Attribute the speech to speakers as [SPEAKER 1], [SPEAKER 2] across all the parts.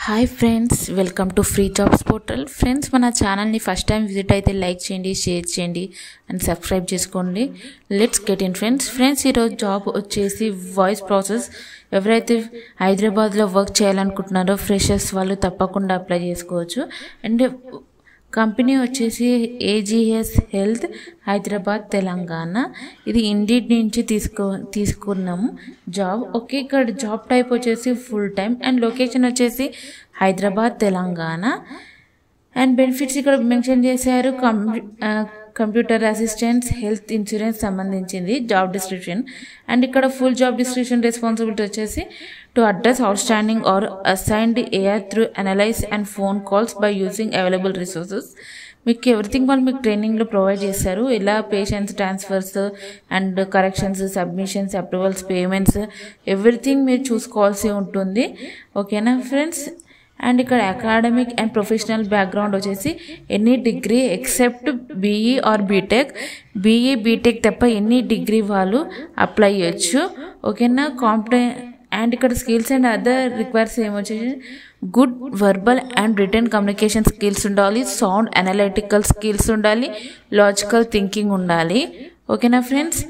[SPEAKER 1] Hi friends, welcome to free jobs portal. Friends, మన ఛానల్ని first time visit అయితే like చేయండి, షేర్ చేయండి అండ్ సబ్స్క్రైబ్ చేసుకోండి. Let's get in friends. ఈరోజు జాబ్ వచ్చేసి వాయిస్ ప్రాసెస్. ఎవరైతే హైదరాబాద్లో వర్క్ చేయాలనుకుంటున్నారో ఫ్రెషర్స్ వాళ్ళు తప్పకుండా అప్లై చేసుకోవచ్చు. అండ్ కంపెనీ వచ్చేసి ఏజీఎస్ హెల్త్, హైదరాబాద్, తెలంగాణ. ఇది ఇండీడ్ నుంచి తీసుకున్నాము జాబ్. ఓకే, ఇక్కడ జాబ్ టైప్ వచ్చేసి ఫుల్ టైం అండ్ లొకేషన్ వచ్చేసి హైదరాబాద్, తెలంగాణ. అండ్ బెనిఫిట్స్ ఇక్కడ మెన్షన్ చేశారు. కంప్యూటర్ అసిస్టెంట్స్, హెల్త్ ఇన్సూరెన్స్ సంబంధించింది జాబ్ డిస్క్రిప్షన్. అండ్ ఇక్కడ ఫుల్ జాబ్ డిస్క్రిప్షన్ రెస్పాన్సిబిలిటీ వచ్చేసి to address outstanding or assigned AR through analyse and phone calls by using available resources. మీకు everything వాళ్ళు మీకు ట్రైనింగ్లో provide చేస్తారు. ఇలా patients transfers and corrections, submissions, approvals, payments, everything మీరు చూసుకోవాల్సి ఉంటుంది. ఓకేనా ఫ్రెండ్స్? అండ్ ఇక్కడ అకాడమిక్ అండ్ ప్రొఫెషనల్ బ్యాక్గ్రౌండ్ వచ్చేసి any degree except BE or B Tech. BE B Tech తప్ప ఎనీ డిగ్రీ వాళ్ళు అప్లై చేయొచ్చు. ఓకేనా? అండ్ ఇక్కడ స్కిల్స్ అండ్ అదర్ రిక్వైర్స్ ఏమొచ్చేసి good verbal and written communication skills ఉండాలి, సౌండ్ అనలిటికల్ స్కిల్స్ ఉండాలి, లాజికల్ థింకింగ్ ఉండాలి. ఓకేనా friends?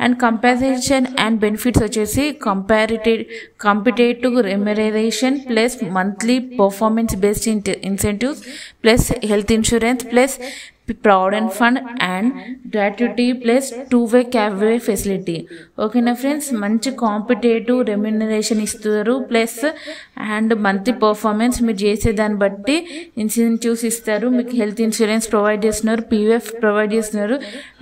[SPEAKER 1] And compensation and benefits వచ్చేసి competitive remuneration plus monthly performance based incentives plus health insurance plus provident fund and gratuity plus 2-way cab way facility. ఓకేనా friends? మంచి competitive remuneration ఇస్తారు plus and monthly performance మీరు చేసే దాన్ని బట్టి incentives ఇస్తారు. మీకు హెల్త్ ఇన్సూరెన్స్ ప్రొవైడ్ చేస్తున్నారు, పీఎఫ్ ప్రొవైడ్ చేస్తున్నారు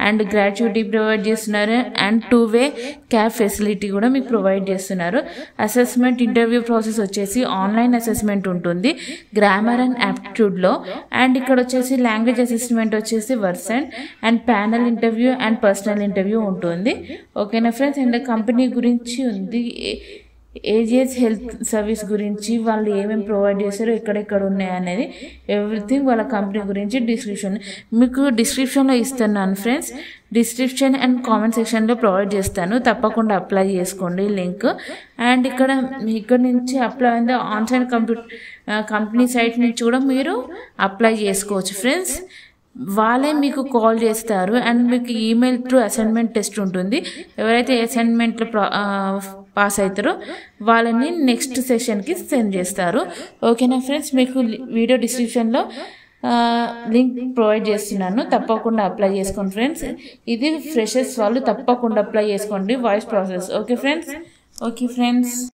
[SPEAKER 1] అండ్ గ్రాట్యుటీ ప్రొవైడ్ చేస్తున్నారు అండ్ 2-way క్యాబ్ ఫెసిలిటీ కూడా మీకు ప్రొవైడ్ చేస్తున్నారు. అసెస్మెంట్ ఇంటర్వ్యూ ప్రాసెస్ వచ్చేసి ఆన్లైన్ అసెస్మెంట్ ఉంటుంది గ్రామర్ అండ్ యాప్టిట్యూడ్లో. అండ్ ఇక్కడ వచ్చేసి లాంగ్వేజ్ అసెస్మెంట్ వచ్చేసి Versant and panel interview and personal interview ఉంటుంది. ఓకేనా ఫ్రెండ్స్? అండ్ కంపెనీ గురించి ఉంది, ఏజిఎస్ హెల్త్ సర్వీస్ గురించి వాళ్ళు ఏమేమి ప్రొవైడ్ చేస్తారో, ఎక్కడెక్కడ ఉన్నాయి అనేది ఎవ్రీథింగ్ వాళ్ళ కంపెనీ గురించి మీకు డిస్క్రిప్షన్లో ఇస్తున్నాను ఫ్రెండ్స్. డిస్క్రిప్షన్ అండ్ కామెంట్ సెక్షన్లో ప్రొవైడ్ చేస్తాను, తప్పకుండా అప్లై చేసుకోండి లింక్. అండ్ ఇక్కడ నుంచి అప్లై అయింది ఆన్సైన్ కంపెనీ సైట్ నుంచి కూడా మీరు అప్లై చేసుకోవచ్చు ఫ్రెండ్స్. వాళ్ళే మీకు కాల్ చేస్తారు అండ్ మీకు ఈమెయిల్ త్రూ అసైన్మెంట్ టెస్ట్ ఉంటుంది. ఎవరైతే అసైన్మెంట్లో పాస్ అవుతారో వాళ్ళని నెక్స్ట్ సెషన్కి సెండ్ చేస్తారు. ఓకేనా ఫ్రెండ్స్? మీకు వీడియో డిస్క్రిప్షన్లో లింక్ ప్రొవైడ్ చేస్తున్నాను, తప్పకుండా అప్లై చేసుకోండి ఫ్రెండ్స్. ఇది ఫ్రెషర్స్ వాళ్ళు తప్పకుండా అప్లై చేసుకోండి వాయిస్ ప్రాసెస్. Okay friends?